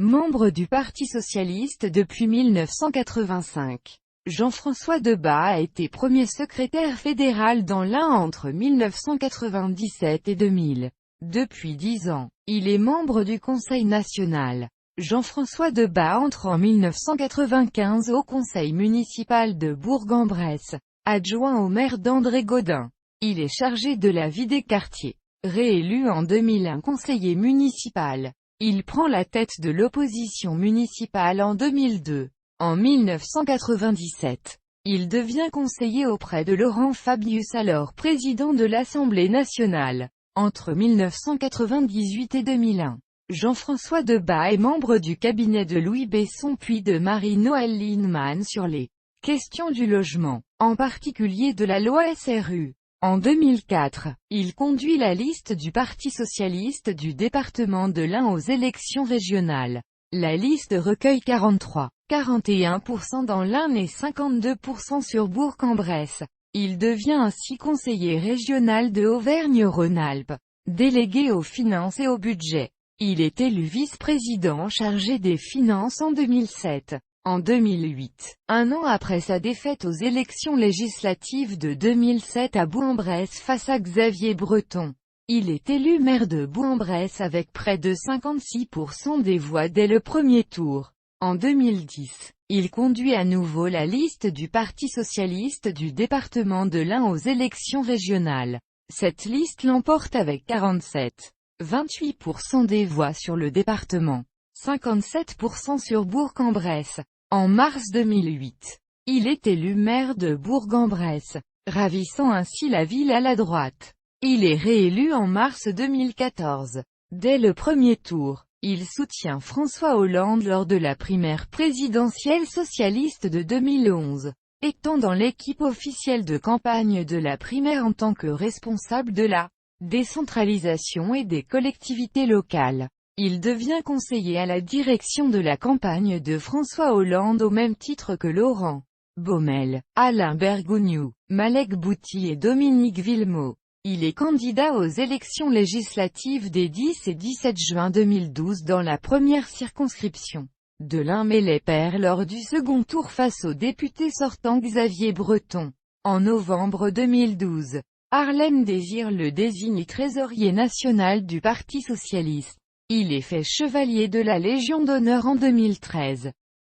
Membre du Parti socialiste depuis 1985. Jean-François Debat a été premier secrétaire fédéral dans l'Ain entre 1997 et 2000. Depuis 10 ans, il est membre du Conseil national. Jean-François Debat entre en 1995 au conseil municipal de Bourg-en-Bresse, adjoint au maire d'André Gaudin. Il est chargé de la vie des quartiers. Réélu en 2001 conseiller municipal, il prend la tête de l'opposition municipale en 2002. En 1997, il devient conseiller auprès de Laurent Fabius, alors président de l'Assemblée nationale. Entre 1998 et 2001, Jean-François Debat est membre du cabinet de Louis Besson puis de Marie-Noëlle Lienemann sur les questions du logement, en particulier de la loi SRU. En 2004, il conduit la liste du Parti socialiste du département de l'Ain aux élections régionales. La liste recueille 41% dans l'Ain et 52% sur Bourg-en-Bresse. Il devient ainsi conseiller régional de Auvergne-Rhône-Alpes, délégué aux finances et au budget. Il est élu vice-président chargé des finances en 2007. En 2008, un an après sa défaite aux élections législatives de 2007 à Bourg-en-Bresse face à Xavier Breton, il est élu maire de Bourg-en-Bresse avec près de 56% des voix dès le premier tour. En 2010, il conduit à nouveau la liste du Parti socialiste du département de l'Ain aux élections régionales. Cette liste l'emporte avec 47,28% des voix sur le département, 57% sur Bourg-en-Bresse. En mars 2008, il est élu maire de Bourg-en-Bresse, ravissant ainsi la ville à la droite. Il est réélu en mars 2014. Dès le premier tour, il soutient François Hollande lors de la primaire présidentielle socialiste de 2011, étant dans l'équipe officielle de campagne de la primaire en tant que responsable de la décentralisation et des collectivités locales. Il devient conseiller à la direction de la campagne de François Hollande au même titre que Laurent Baumel, Alain Bergogneau, Malek Bouty et Dominique Villemot. Il est candidat aux élections législatives des 10 et 17 juin 2012 dans la première circonscription de l'Ain, mais les perd lors du second tour face au député sortant Xavier Breton. En novembre 2012, Harlem Désir le désigne trésorier national du Parti socialiste. Il est fait chevalier de la Légion d'honneur en 2013.